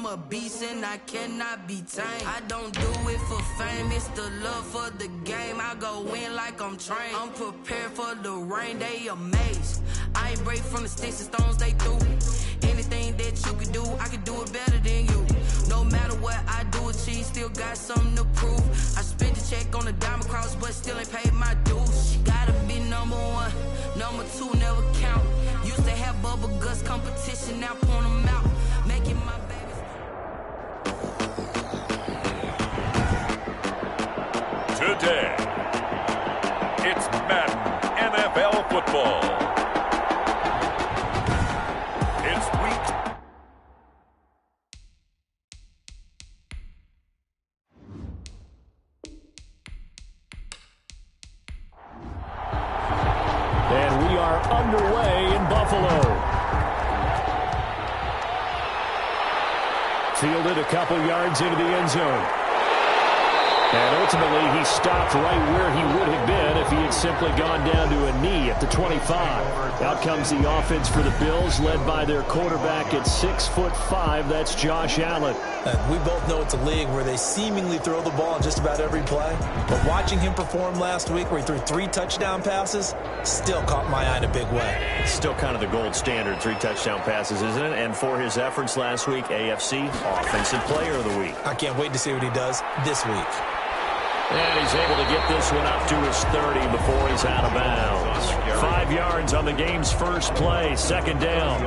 I'm a beast and I cannot be tamed. I don't do it for fame, it's the love for the game. I go in like I'm trained. I'm prepared for the rain, they amazed. I ain't break from the sticks and stones they threw. Anything that you can do, I can do it better than you. No matter what I do, achieve, still got something to prove. I spent the check on the diamond cross, but still ain't paid my dues. Gotta be number one, number two never count. Used to have bubble guts competition, now point them out. Making my babies. Today, it's Madden NFL football. It's week. And we are underway in Buffalo. Fielded a couple yards into the end zone. And ultimately, he stopped right where he would have been if he had simply gone down to a knee at the 25. Out comes the offense for the Bills, led by their quarterback at 6'5". That's Josh Allen. We both know it's a league where they seemingly throw the ball in just about every play. But watching him perform last week where he threw 3 touchdown passes still caught my eye in a big way. It's still kind of the gold standard, 3 touchdown passes, isn't it? And for his efforts last week, AFC Offensive Player of the Week. I can't wait to see what he does this week. And he's able to get this one up to his 30 before he's out of bounds. 5 yards on the game's first play, second down.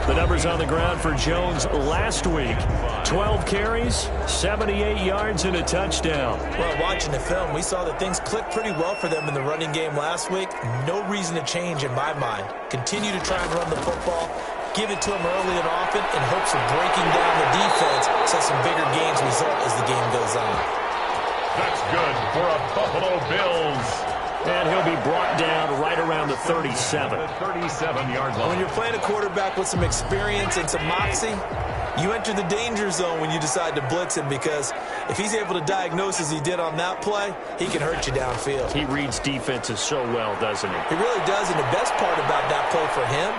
The numbers on the ground for Jones last week. 12 carries, 78 yards, and a touchdown. Well, watching the film, we saw that things clicked pretty well for them in the running game last week. No reason to change in my mind. Continue to try and run the football. Give it to him early and often in hopes of breaking down the defense so some bigger gains result as the game goes on. That's good for a Buffalo Bills. And he'll be brought down right around the 37. 37-yard line. When you're playing a quarterback with some experience and some moxie, you enter the danger zone when you decide to blitz him, because if he's able to diagnose as he did on that play, he can hurt you downfield. He reads defenses so well, doesn't he? He really does, and the best part about that play for him,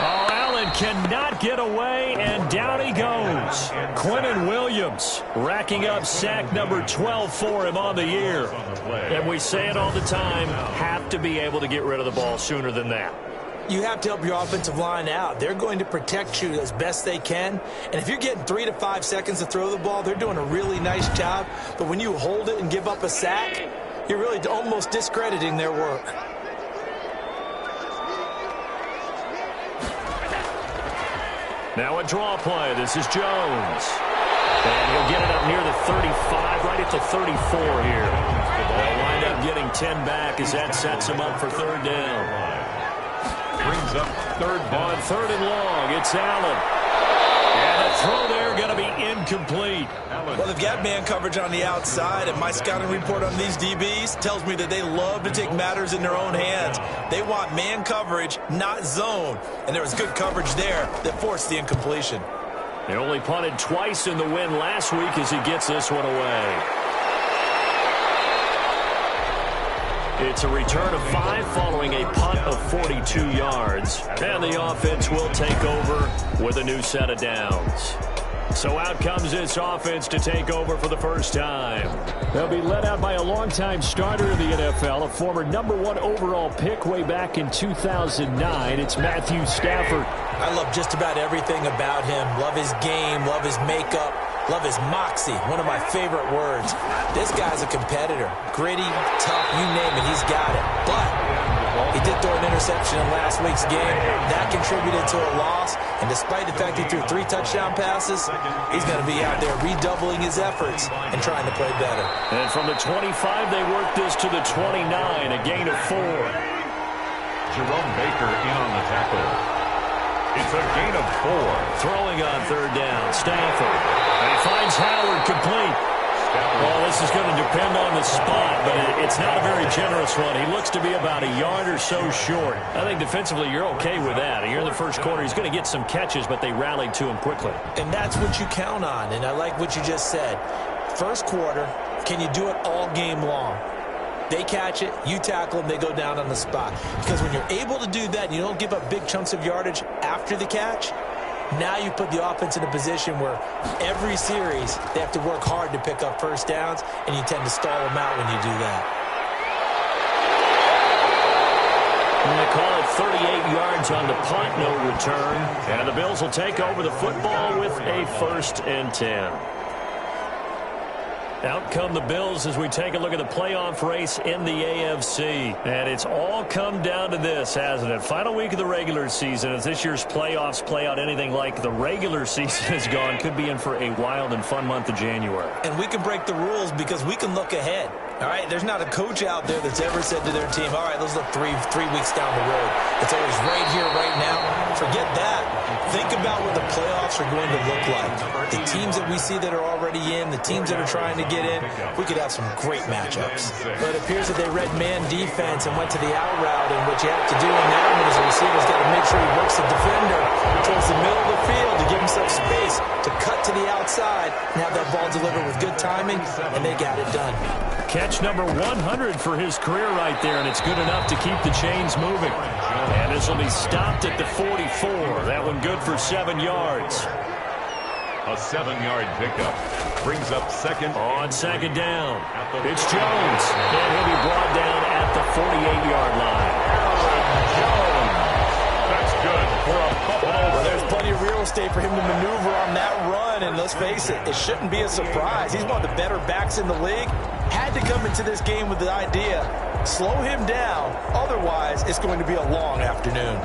Allen cannot get away, and down he goes. Quinnen Williams racking up sack number 12 for him on the year. And we say it all the time, have to be able to get rid of the ball sooner than that. You have to help your offensive line out. They're going to protect you as best they can. And if you're getting 3 to 5 seconds to throw the ball, they're doing a really nice job. But when you hold it and give up a sack, you're really almost discrediting their work. Now a draw play. This is Jones. And he'll get it up near the 35, right at the 34 here. They'll wind up getting 10 back as that sets him up for third down. Brings up third down. On third and long, it's Allen. And the throw there going to be incomplete. Well, they've got man coverage on the outside, and my scouting report on these DBs tells me that they love to take matters in their own hands. They want man coverage, not zone. And there was good coverage there that forced the incompletion. They only punted twice in the win last week as he gets this one away. It's a return of 5 following a punt of 42 yards. And the offense will take over with a new set of downs. So out comes this offense to take over for the first time. They'll be led out by a longtime starter in the NFL, a former #1 overall pick way back in 2009. It's Matthew Stafford. I love just about everything about him. Love his game, love his makeup, love his moxie, one of my favorite words. This guy's a competitor. Gritty, tough, you name it, he's got it. But he did throw an interception in last week's game. That contributed to a loss. And despite the fact he threw 3 touchdown passes, he's going to be out there redoubling his efforts and trying to play better. And from the 25, they work this to the 29, a gain of 4. Jerome Baker in on the tackle. It's a gain of 4. Throwing on third down, Stafford. And he finds Howard complete. Well, this is going to depend on the spot, but it's not a very generous one. He looks to be about a yard or so short. I think defensively you're okay with that. Here in the first quarter, he's going to get some catches, but they rallied to him quickly. And that's what you count on, and I like what you just said. First quarter, can you do it all game long? They catch it, you tackle them, they go down on the spot. Because when you're able to do that and you don't give up big chunks of yardage after the catch, Now you put the offense in a position where every series they have to work hard to pick up first downs, and you tend to stall them out when you do that. And they call it 38 yards on the punt, no return. And the Bills will take over the football with a 1st and 10. Out come the Bills as we take a look at the playoff race in the AFC. And it's all come down to this, hasn't it? Final week of the regular season. As this year's playoffs play out anything like the regular season is gone, could be in for a wild and fun month of January. And we can break the rules because we can look ahead. All right, there's not a coach out there that's ever said to their team, all right, let's look three weeks down the road. It's always right here, right now. Forget that. Think about what the playoffs are going to look like. The teams that we see that are already in, the teams that are trying to get in, we could have some great matchups. But it appears that they read man defense and went to the out route, and what you have to do in that one is the receiver's got to make sure he works the defender towards the middle of the field to give himself space to cut to the outside and have that ball delivered with good timing, and they got it done. Catch number 100 for his career right there, and it's good enough to keep the chains moving. And this will be stopped at the 44. That one good for 7 yards. A 7-yard pickup brings up second. On second down, it's Jones, and he'll be brought down at the 48-yard line. Jones. That's good for a Buffalo. Well, there's plenty of real estate for him to maneuver on that run, and let's face it, it shouldn't be a surprise. He's one of the better backs in the league. Had to come into this game with the idea, slow him down, otherwise it's going to be a long afternoon.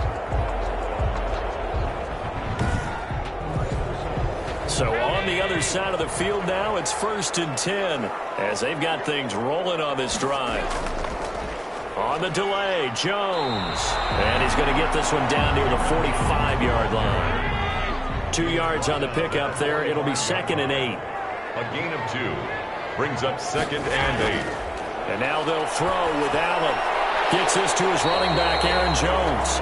So on the other side of the field now, it's 1st and 10 as they've got things rolling on this drive. On the delay, Jones. And he's going to get this one down near the 45-yard line. 2 yards on the pickup there. It'll be 2nd and 8. A gain of 2 brings up 2nd and 8. And now they'll throw with Allen. Gets this to his running back, Aaron Jones.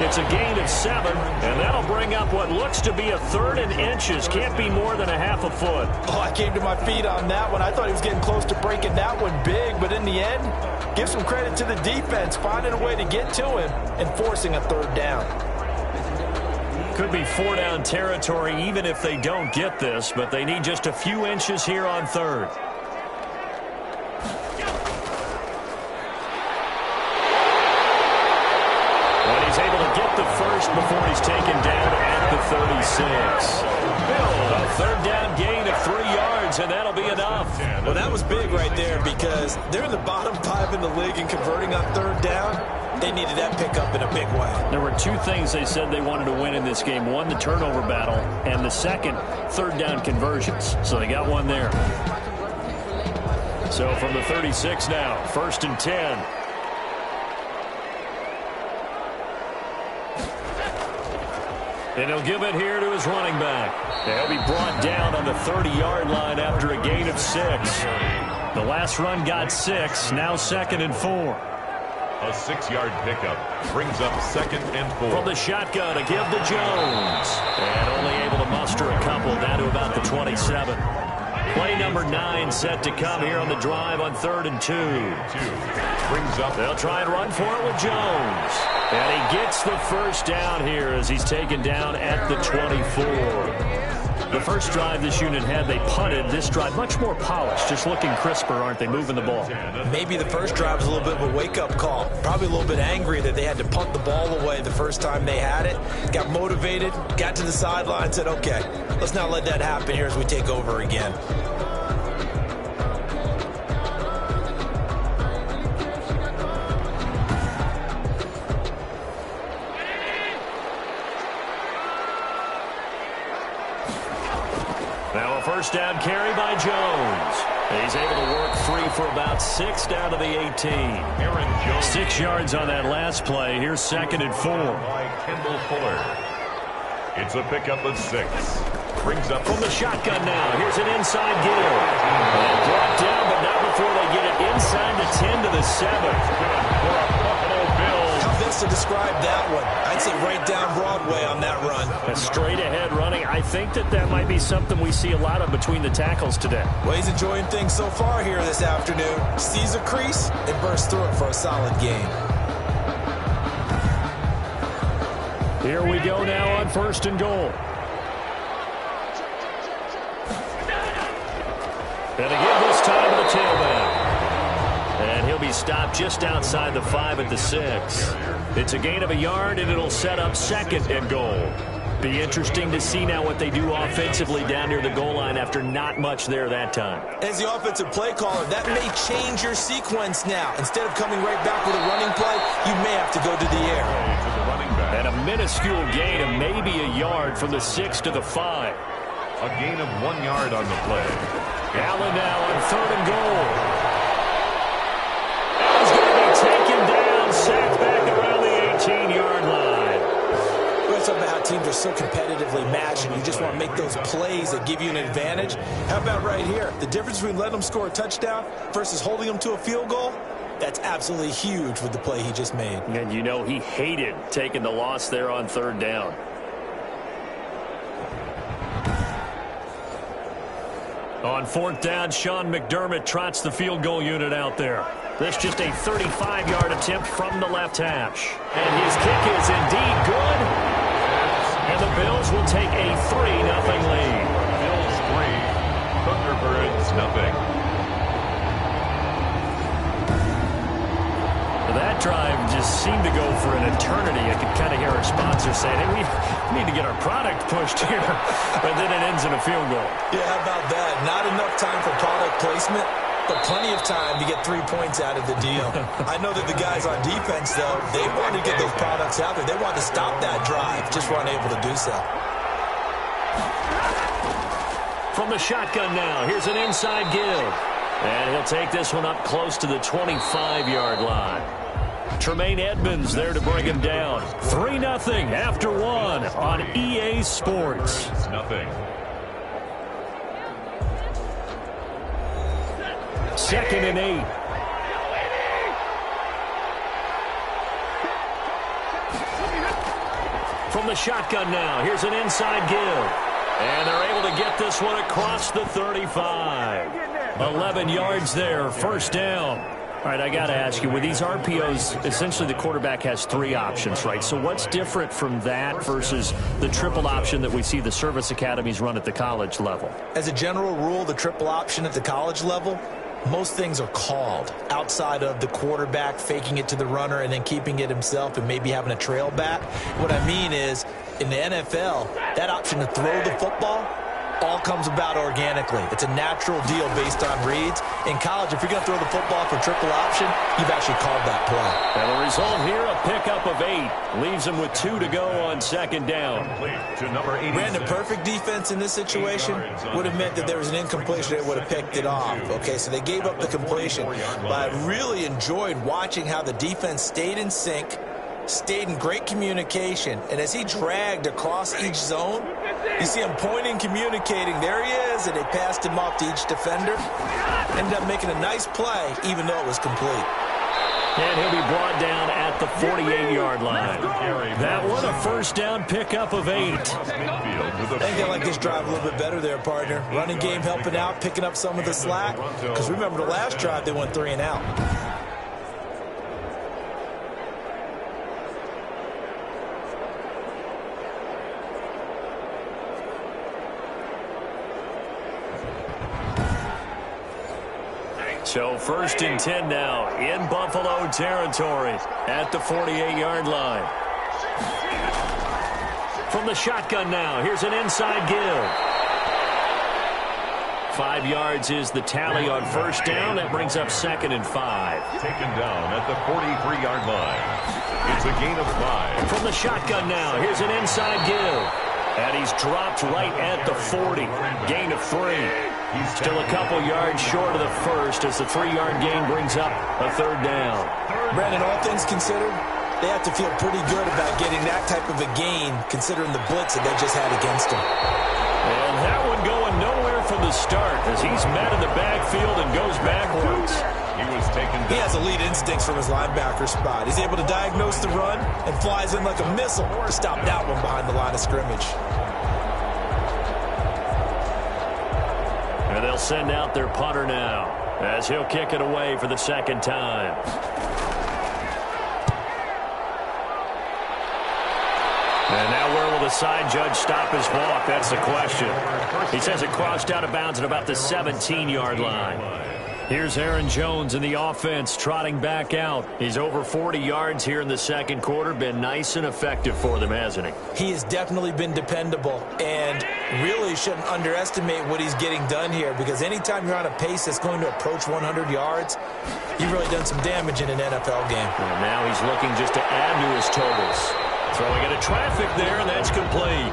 It's a gain of 7, and that'll bring up what looks to be a 3rd and inches. Can't be more than a half a foot. Oh, I came to my feet on that one. I thought he was getting close to breaking that one big, but in the end, give some credit to the defense, finding a way to get to him and forcing a 3rd down. Could be 4-down territory even if they don't get this, but they need just a few inches here on 3rd. But he's able to get the first before he's taken down at the 36. A 3rd down gain of 3 yards, and that'll be enough. Well, that was big right there because they're in the bottom 5 in the league and converting on 3rd down. They needed that pickup in a big way. There were 2 things they said they wanted to win in this game. One, the turnover battle, and the second, 3rd down conversions. So they got one there. So from the 36 now, 1st and 10. And he'll give it here to his running back. He'll be brought down on the 30-yard line after a gain of 6. The last run got 6, now 2nd and 4. A 6-yard pickup brings up 2nd and 4. From the shotgun to give to Jones. And only able to muster a couple down to about the 27. Play number 9 set to come here on the drive on 3rd and 2. Brings up. They'll try and run for it with Jones. And he gets the first down here as he's taken down at the 24. The first drive this unit had, they punted. This drive, much more polished, just looking crisper, aren't they, moving the ball? Maybe the first drive was a little bit of a wake-up call. Probably a little bit angry that they had to punt the ball away the first time they had it. Got motivated, got to the sideline, said, okay, let's not let that happen here as we take over again. Now a first down carry by Jones. He's able to work free for about 6 down to the 18. Aaron Jones. 6 yards on that last play. Here's 2nd and 4. By Kendall Fuller. It's a pickup of 6. Brings up from the shotgun now. Here's an inside give. And brought down, but not before they get it inside the 10 to the 7. For a Buffalo Bills. How best to describe that one? I'd say right down Broadway on that run. A straight ahead running. I think that might be something we see a lot of between the tackles today. Well, he's enjoying things so far here this afternoon. Sees a crease and bursts through it for a solid game. Here we go now on 1st and goal. And again this time to the tailback. And he'll be stopped just outside the 5 at the 6. It's a gain of a yard, and it'll set up 2nd and goal. Be interesting to see now what they do offensively down near the goal line after not much there that time. As the offensive play caller, that may change your sequence now. Instead of coming right back with a running play, you may have to go to the air. And a minuscule gain of maybe a yard from the 6 to the 5. A gain of 1 yard on the play. Allen now on 3rd and goal. And he's going to be taken down, sacked back around the 18-yard line. We're talking about how teams are so competitively matched, and you just want to make those plays that give you an advantage. How about right here? The difference between letting them score a touchdown versus holding them to a field goal, that's absolutely huge with the play he just made. And you know he hated taking the loss there on 3rd down. On 4th down, Sean McDermott trots the field goal unit out there. This just a 35-yard attempt from the left hash. And his kick is indeed good. And the Bills will take a 3-0 lead. Bills 3, Thunderbirds nothing. That drive just seemed to go for an eternity. I could kind of hear our sponsor saying, hey, we need to get our product pushed here. But then it ends in a field goal. Yeah, how about that? Not enough time for product placement, but plenty of time to get 3 points out of the deal. I know that the guys on defense, though, they wanted to get those products out there. They wanted to stop that drive, just weren't able to do so. From the shotgun now, here's an inside give. And he'll take this one up close to the 25-yard line. Tremaine Edmonds there to bring him down. 3-0 after 1 on EA Sports. Nothing. 2nd and 8. From the shotgun now, here's an inside give. And they're able to get this one across the 35. 11 yards there, 1st down. All right, I got to ask you, with these RPOs, essentially the quarterback has 3 options, right? So what's different from that versus the triple option that we see the service academies run at the college level? As a general rule, the triple option at the college level, most things are called outside of the quarterback faking it to the runner and then keeping it himself and maybe having a trail back. What I mean is, in the NFL, that option to throw the football all comes about organically. It's a natural deal based on reads. In college, if you're going to throw the football for triple option, you've actually called that play. And the result here, a pickup of 8. Leaves him with 2 to go on 2nd down. To number 86. Brandon, perfect defense in this situation would have meant that there was an incompletion. They would have picked it off. Okay, so they gave up the completion. But I really enjoyed watching how the defense stayed in sync, stayed in great communication, and as he dragged across each zone, you see him pointing, communicating. There he is, and they passed him off to each defender. Ended up making a nice play, even though it was complete. And he'll be brought down at the 48-yard line. That one, a 1st down pickup of 8. I think they like this drive a little bit better there, partner. Running game helping out, picking up some of the slack. Because remember, the last drive, they went 3 and out. So 1st and 10 now in Buffalo territory at the 48-yard line. From the shotgun now, here's an inside give. 5 yards is the tally on 1st down. That brings up 2nd and 5. Taken down at the 43-yard line. It's a gain of 5. From the shotgun now, here's an inside give. And he's dropped right at the 40. Gain of 3. Still a couple yards short of the 1st as the 3-yard gain brings up a 3rd down. Brandon, all things considered, they have to feel pretty good about getting that type of a gain considering the blitz that they just had against him. And that one going nowhere from the start as he's met in the backfield and goes backwards. He has elite instincts from his linebacker spot. He's able to diagnose the run and flies in like a missile to stop that one behind the line of scrimmage. And they'll send out their punter now as he'll kick it away for the 2nd time. And the side judge stop his walk? That's the question. He says it crossed out of bounds at about the 17-yard line. Here's Aaron Jones in the offense trotting back out. He's over 40 yards here in the second quarter. Been nice and effective for them, hasn't he? He has definitely been dependable, and really shouldn't underestimate what he's getting done here, because anytime you're on a pace that's going to approach 100 yards, you've really done some damage in an NFL game. And now he's looking just to add to his totals. Throwing into traffic there, and that's complete.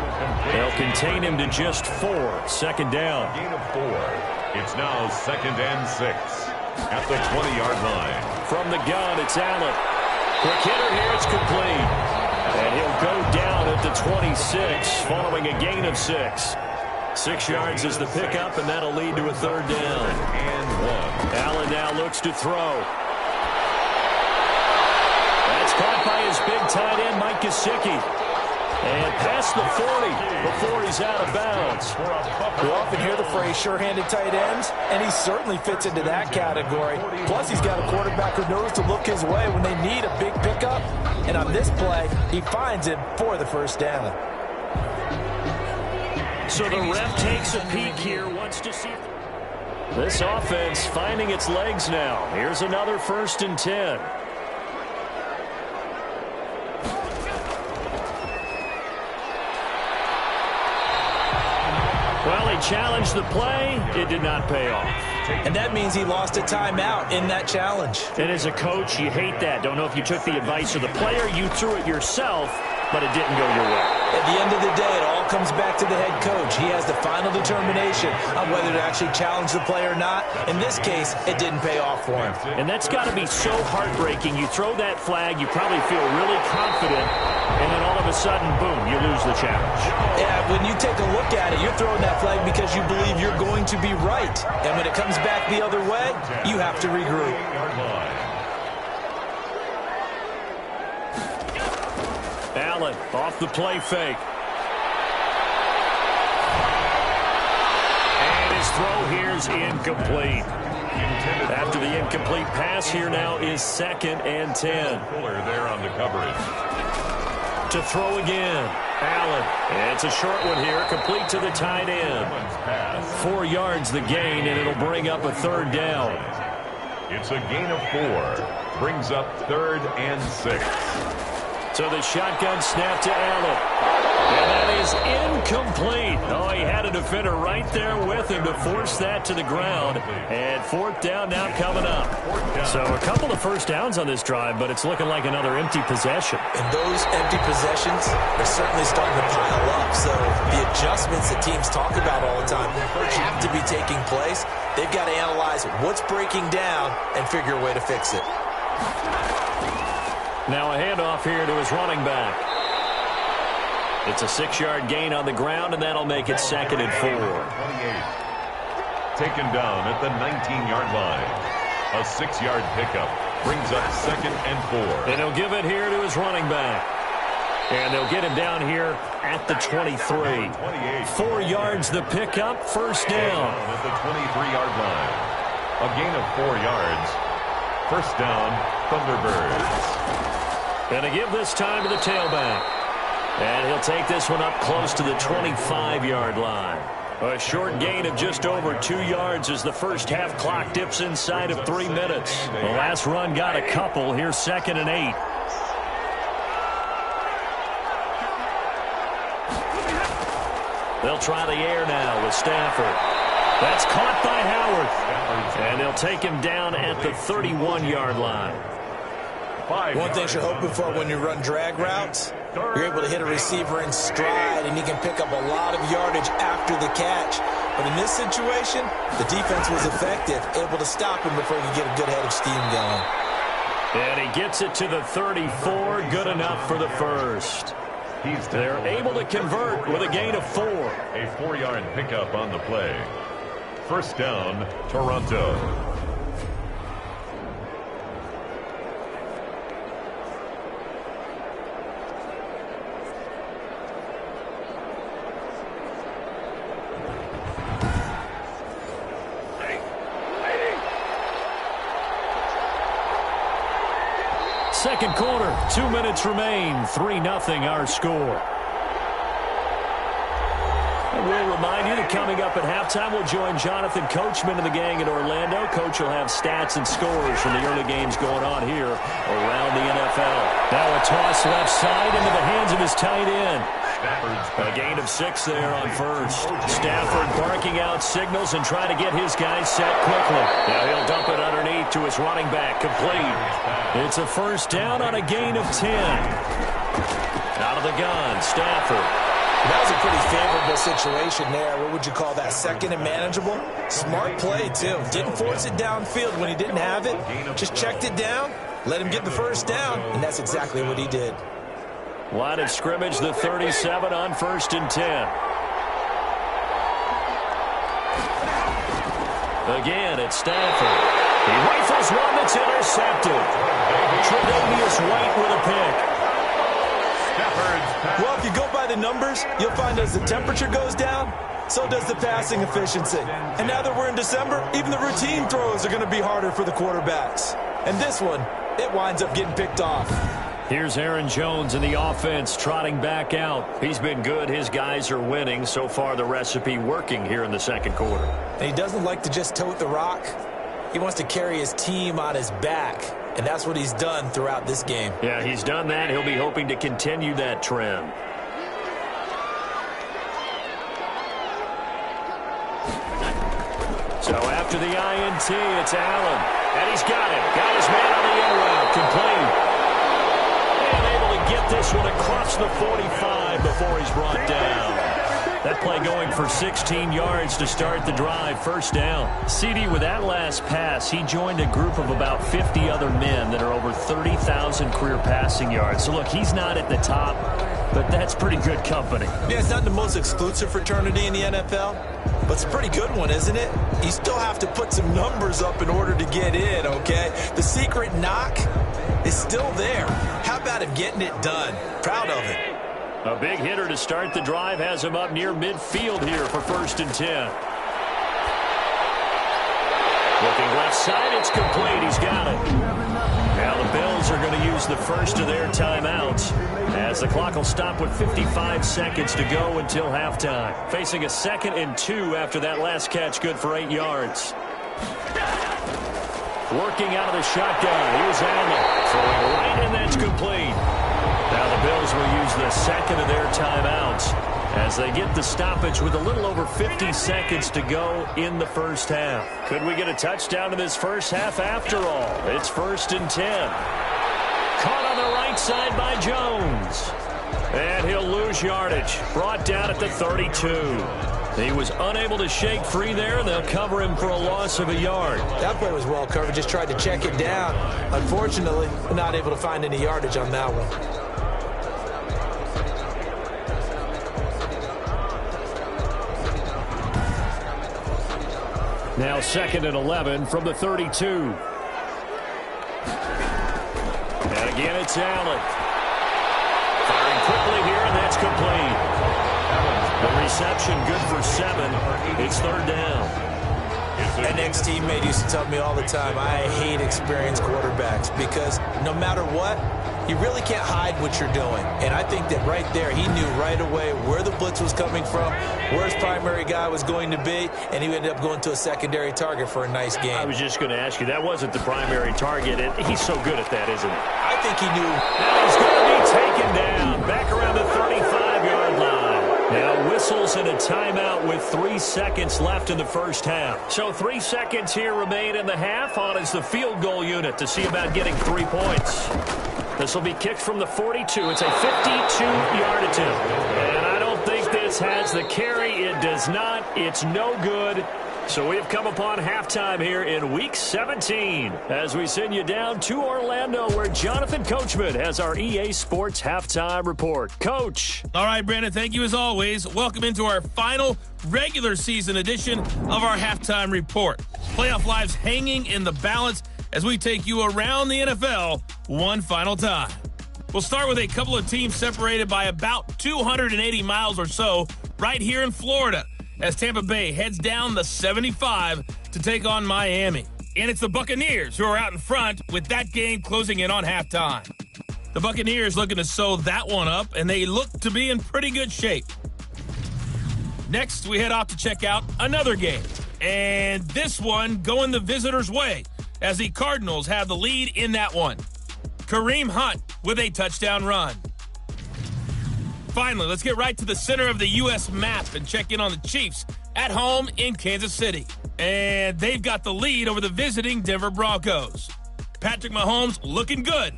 They'll contain him to just 4. Second down. Gain of 4. It's now 2nd and 6 at the 20-yard line. From the gun, it's Allen. Quick hitter here, it's complete. And he'll go down at the 26 following a gain of 6. 6 yards is the pickup, and that'll lead to a third down. And 1. Allen now looks to throw. That's caught by his big tight end, Mike Gesicki. And past the 40 before he's out of bounds. We often hear the phrase sure-handed tight ends, and he certainly fits into that category. Plus, he's got a quarterback who knows to look his way when they need a big pickup. And on this play, he finds him for the first down. So the ref takes a peek here, wants to see this offense finding its legs now. Here's another 1st and 10. Well, he challenged the play. It did not pay off. And that means he lost a timeout in that challenge. And as a coach, you hate that. Don't know if you took the advice of the player. You threw it yourself, but it didn't go your way. At the end of the day, it all comes back to the head coach. He has the final determination on whether to actually challenge the play or not. In this case, it didn't pay off for him. And that's got to be so heartbreaking. You throw that flag, you probably feel really confident, and then all of a sudden, boom, you lose the challenge. Yeah, when you take a look at it, you're throwing that flag because you believe you're going to be right. And when it comes back the other way, you have to regroup. Allen off the play fake. And his throw here's incomplete. After the incomplete pass, here now is 2nd and 10. Fuller there on the coverage. To throw again. Allen. And it's a short one here, complete to the tight end. 4 yards the gain, and it'll bring up a third down. It's a gain of 4. Brings up 3rd and 6. So the shotgun snap to Allen. And that is incomplete. Oh, he had a defender right there with him to force that to the ground. And 4th down now coming up. So a couple of first downs on this drive, but it's looking like another empty possession. And those empty possessions are certainly starting to pile up. So the adjustments that teams talk about all the time have to be taking place. They've got to analyze what's breaking down and figure a way to fix it. Now a handoff here to his running back. It's a 6-yard gain on the ground, and that'll make it 2nd and 4. 28. Taken down at the 19-yard line. A 6-yard pickup brings up 2nd and 4. And he'll give it here to his running back. And they'll get him down here at the 23. 4 yards the pickup, first down. At the 23-yard line. A gain of 4 yards. First down, Thunderbirds. And to give this time to the tailback. And he'll take this one up close to the 25-yard line. A short gain of just over 2 yards as the first half clock dips inside of 3 minutes. The last run got a couple. Here's 2nd and 8. They'll try the air now with Stafford. That's caught by Howard. And they'll take him down at the 31-yard line. One thing you're hoping for when you run drag routes, you're able to hit a receiver in stride, and he can pick up a lot of yardage after the catch. But in this situation, the defense was effective, able to stop him before he could get a good head of steam going. And he gets it to the 34, good enough for the first. They're able to convert with a gain of 4. A 4-yard pickup on the play. First down, Toronto. Second quarter, 2 minutes remain, 3-0 our score. up at halftime, we'll join Jonathan Coachman and the gang in Orlando. Coach will have stats and scores from the early games going on here around the NFL. Now a toss left side into the hands of his tight end. A gain of 6 there on first. Stafford barking out signals and trying to get his guys set quickly. Now he'll dump it underneath to his running back. Complete. It's a first down on a gain of 10. Out of the gun, Stafford. That was a pretty favorable situation there. What would you call that? Second and manageable? Smart play, too. Didn't force it downfield when he didn't have it. Just checked it down, let him get the first down, and that's exactly what he did. Line of scrimmage, the 37 on 1st and 10. Again, it's Stafford. He rifles one that's intercepted. Tre'Davious White with a pick. Well, if you go by the numbers, you'll find as the temperature goes down, so does the passing efficiency. And now that we're in December, even the routine throws are going to be harder for the quarterbacks. And this one, it winds up getting picked off. Here's Aaron Jones in the offense trotting back out. He's been good. His guys are winning. So far, the recipe working here in the second quarter. And he doesn't like to just tote the rock. He wants to carry his team on his back. And that's what he's done throughout this game. Yeah, he's done that. He'll be hoping to continue that trend. So after the INT, it's Allen. And he's got it. Got his man on the end route. Complete. And able to get this one across the 45 before he's brought down. That play going for 16 yards to start the drive. First down. CD, with that last pass, he joined a group of about 50 other men that are over 30,000 career passing yards. So, look, he's not at the top, but that's pretty good company. Yeah, it's not the most exclusive fraternity in the NFL, but it's a pretty good one, isn't it? You still have to put some numbers up in order to get in, okay? The secret knock is still there. How about him getting it done? Proud of him. A big hitter to start the drive has him up near midfield here for 1st and 10. Looking left side, it's complete. He's got it. Now the Bills are going to use the first of their timeouts as the clock will stop with 55 seconds to go until halftime. Facing a 2nd and 2 after that last catch, good for 8 yards. Working out of the shotgun. Here's Allen. Throwing right, and that's complete. Now the Bills will use the 2nd of their timeouts as they get the stoppage with a little over 50 seconds to go in the first half. Could we get a touchdown in this first half after all? It's 1st and 10. Caught on the right side by Jones. And he'll lose yardage. Brought down at the 32. He was unable to shake free there, and they'll cover him for a loss of a yard. That play was well covered. Just tried to check it down. Unfortunately, not able to find any yardage on that one. Now 2nd and 11 from the 32. And again, it's Allen. Firing quickly here, and that's complete. The reception good for 7. It's 3rd down. An ex-teammate used to tell me all the time, I hate experienced quarterbacks because no matter what, you really can't hide what you're doing. And I think that right there, he knew right away where the blitz was coming from, where his primary guy was going to be, and he ended up going to a secondary target for a nice game. I was just going to ask you, that wasn't the primary target, and he's so good at that, isn't he? I think he knew. Now he's going to be taken down, back around the 35-yard line. Now whistles and a timeout with 3 seconds left in the first half. So 3 seconds here remain in the half. On is the field goal unit to see about getting 3 points. This will be kicked from the 42. It's a 52-yard attempt. And I don't think this has the carry. It does not. It's no good. So we have come upon halftime here in Week 17 as we send you down to Orlando where Jonathan Coachman has our EA Sports Halftime Report. Coach. All right, Brandon, thank you as always. Welcome into our final regular season edition of our Halftime Report. Playoff lives hanging in the balance as we take you around the NFL one final time. We'll start with a couple of teams separated by about 280 miles or so right here in Florida, as Tampa Bay heads down the 75 to take on Miami. And it's the Buccaneers who are out in front with that game closing in on halftime. The Buccaneers looking to sew that one up, and they look to be in pretty good shape. Next, we head off to check out another game. And this one going the visitors' way as the Cardinals have the lead in that one. Kareem Hunt with a touchdown run. Finally, let's get right to the center of the U.S. map and check in on the Chiefs at home in Kansas City. And they've got the lead over the visiting Denver Broncos. Patrick Mahomes looking good.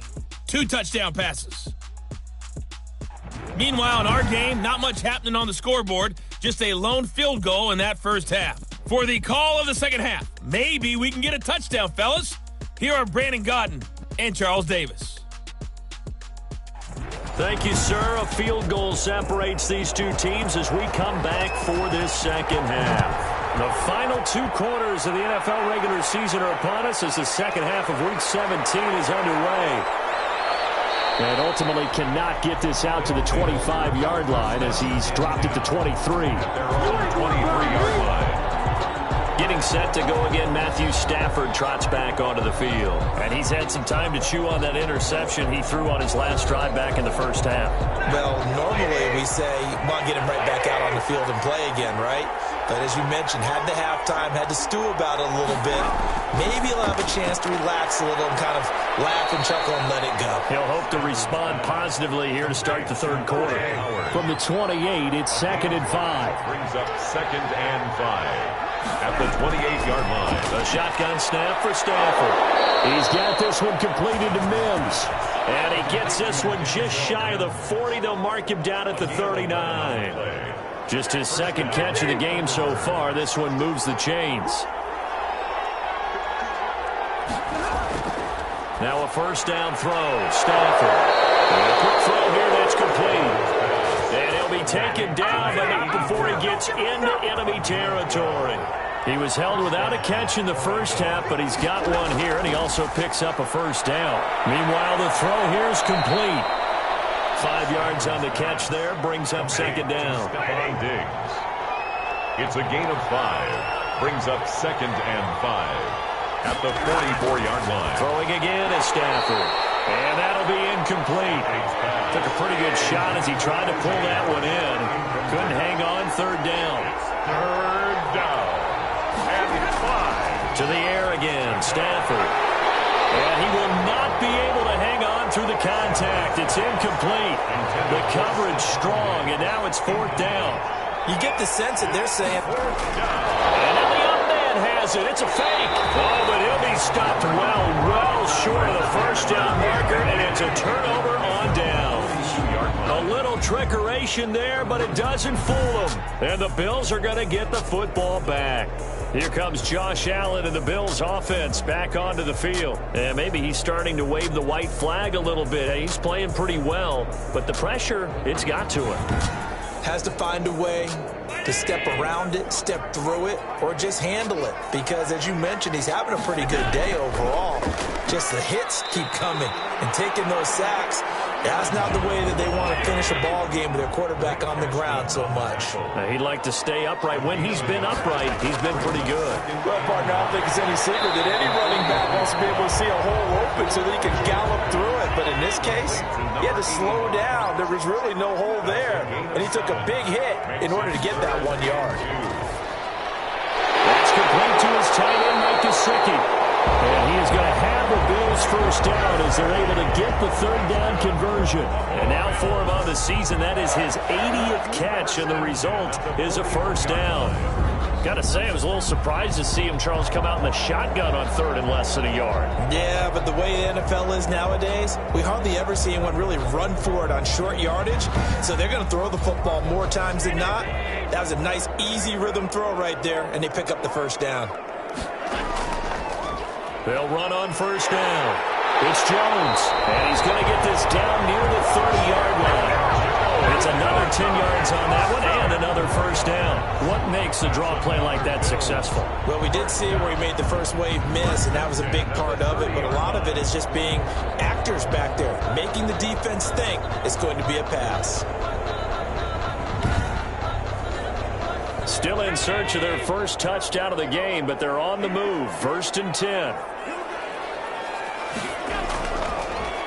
2 touchdown passes. Meanwhile, in our game, not much happening on the scoreboard. Just a lone field goal in that first half. For the call of the second half, maybe we can get a touchdown, fellas. Here are Brandon Godden and Charles Davis. Thank you, sir. A field goal separates these two teams as we come back for this second half. The final 2 quarters of the NFL regular season are upon us as the second half of Week 17 is underway. And ultimately cannot get this out to the 25-yard line as he's dropped it to 23. Their own 23-yard line. Getting set to go again, Matthew Stafford trots back onto the field. And he's had some time to chew on that interception he threw on his last drive back in the first half. Well, normally we say, well, get him right back out on the field and play again, right? But as you mentioned, had the halftime, had to stew about it a little bit. Maybe he'll have a chance to relax a little and kind of laugh and chuckle and let it go. He'll hope to respond positively here to start the third quarter. From the 28, it's 2nd and 5. Brings up 2nd and 5. At the 28-yard line. A shotgun snap for Stafford. He's got this one completed to Mims. And he gets this one just shy of the 40. They'll mark him down at the 39. Just his second catch of the game so far. This one moves the chains. Now a first down throw. Stafford. And a quick throw here that's complete. And he'll be taken down, but not before he gets into enemy territory. He was held without a catch in the first half, but he's got one here, and he also picks up a first down. Meanwhile, the throw here is complete. 5 yards on the catch there, brings up second down. Stephon Diggs. It's a gain of 5. Brings up 2nd and 5. At the 44-yard line. Throwing again is Stafford. And that'll be incomplete. Took a pretty good shot as he tried to pull that one in. Couldn't hang on. Third down. Third down. And 5. To the air again. Stafford. And he will not be able to hang on through the contact. It's incomplete. The coverage strong, and now it's 4th down. You get the sense that they're saying, And now the young man has it. It's a fake. Oh, but he'll be stopped well short of the first down marker, and it's a turnover on downs. A little trickeration there, but it doesn't fool them. And the Bills are going to get the football back. Here comes Josh Allen and the Bills offense back onto the field. And maybe he's starting to wave the white flag a little bit. He's playing pretty well, but the pressure, it's got to him. has to find a way to step around it, step through it, or just handle it. Because, as you mentioned, he's having a pretty good day overall. Just the hits keep coming and taking those sacks. That's not the way that they want to finish a ball game with their quarterback on the ground so much. He'd like to stay upright. When he's been upright, he's been pretty good. Well, partner, I don't think it's any secret that any running back wants to be able to see a hole open so that he can gallop through it. But in this case, he had to slow down. There was really no hole there. And he took a big hit in order to get that 1 yard. That's complete to his tight end, Mike Gesicki. And he is going to have the Bills first down as they're able to get the third down conversion. And now for him on the season, that is his 80th catch, and the result is a first down. Got to say, I was a little surprised to see him, Charles, come out in the shotgun on third and less than a yard. Yeah, but the way the NFL is nowadays, we hardly ever see anyone really run for it on short yardage. So they're going to throw the football more times than not. That was a nice, easy rhythm throw right there, and they pick up the first down. They'll run on first down. It's Jones, and he's going to get this down near the 30-yard line. It's another 10 yards on that one and another first down. What makes a draw play like that successful? Well, we did see where he made the first wave miss, and that was a big part of it. But a lot of it is just being actors back there, making the defense think it's going to be a pass. Still in search of their first touchdown of the game, but they're on the move. 1st and 10.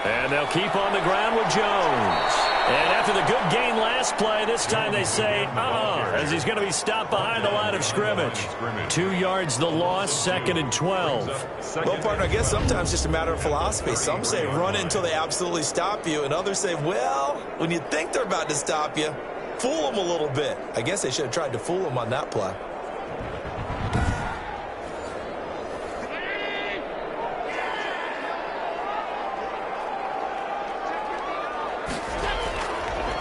And they'll keep on the ground with Jones. And after the good gain last play, this time they say, as he's going to be stopped behind the line of scrimmage. 2 yards the loss, 2nd and 12. Well, partner, I guess sometimes it's just a matter of philosophy. Some say run it until they absolutely stop you, and others say, well, when you think they're about to stop you, fool them a little bit. I guess they should have tried to fool them on that play.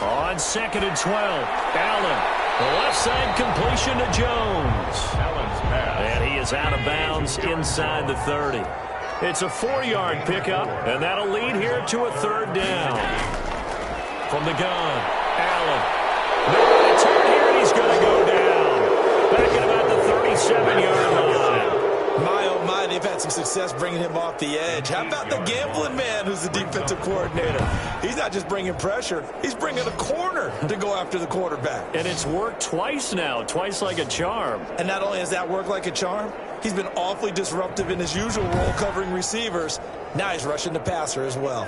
On 2nd and 12, Allen, the left side completion to Jones. Allen's pass. And he is out of bounds inside the 30. It's a 4-yard pickup, and that'll lead here to a 3rd down. From the gun, Allen. No return here, and he's going to go down. Back at about the 37-yard line. My, oh my, they've had some success bringing him off the edge. How about the gambling man who's the defensive coordinator? He's not just bringing pressure, he's bringing a corner to go after the quarterback. And it's worked twice now, twice like a charm. And not only has that worked like a charm, he's been awfully disruptive in his usual role covering receivers. Now he's rushing the passer as well.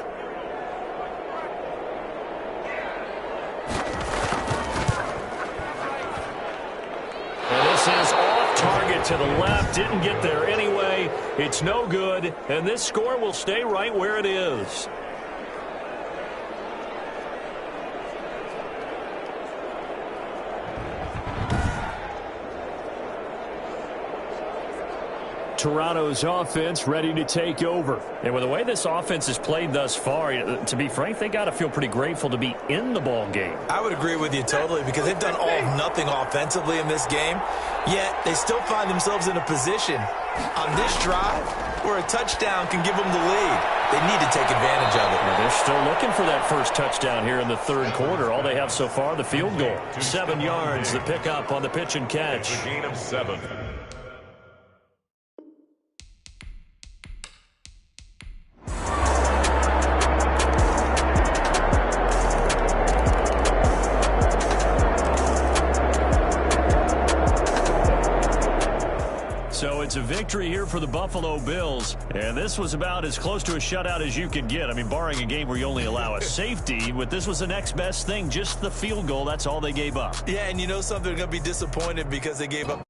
And this is off target to the left. Didn't get there anyway. It's no good. And this score will stay right where it is. Toronto's offense ready to take over. And with the way this offense has played thus far, to be frank, they got to feel pretty grateful to be in the ball game. I would agree with you totally because they've done all of nothing offensively in this game, yet they still find themselves in a position on this drive where a touchdown can give them the lead. They need to take advantage of it. Well, they're still looking for that first touchdown here in the 3rd quarter. All they have so far, the field goal. 7 yards, the pickup on the pitch and catch. It's a gain of 7. So it's a victory here for the Buffalo Bills, and this was about as close to a shutout as you could get. I mean, barring a game where you only allow a safety, but this was the next best thing, just the field goal. That's all they gave up. Yeah, and you know something, they're going to be disappointed because they gave up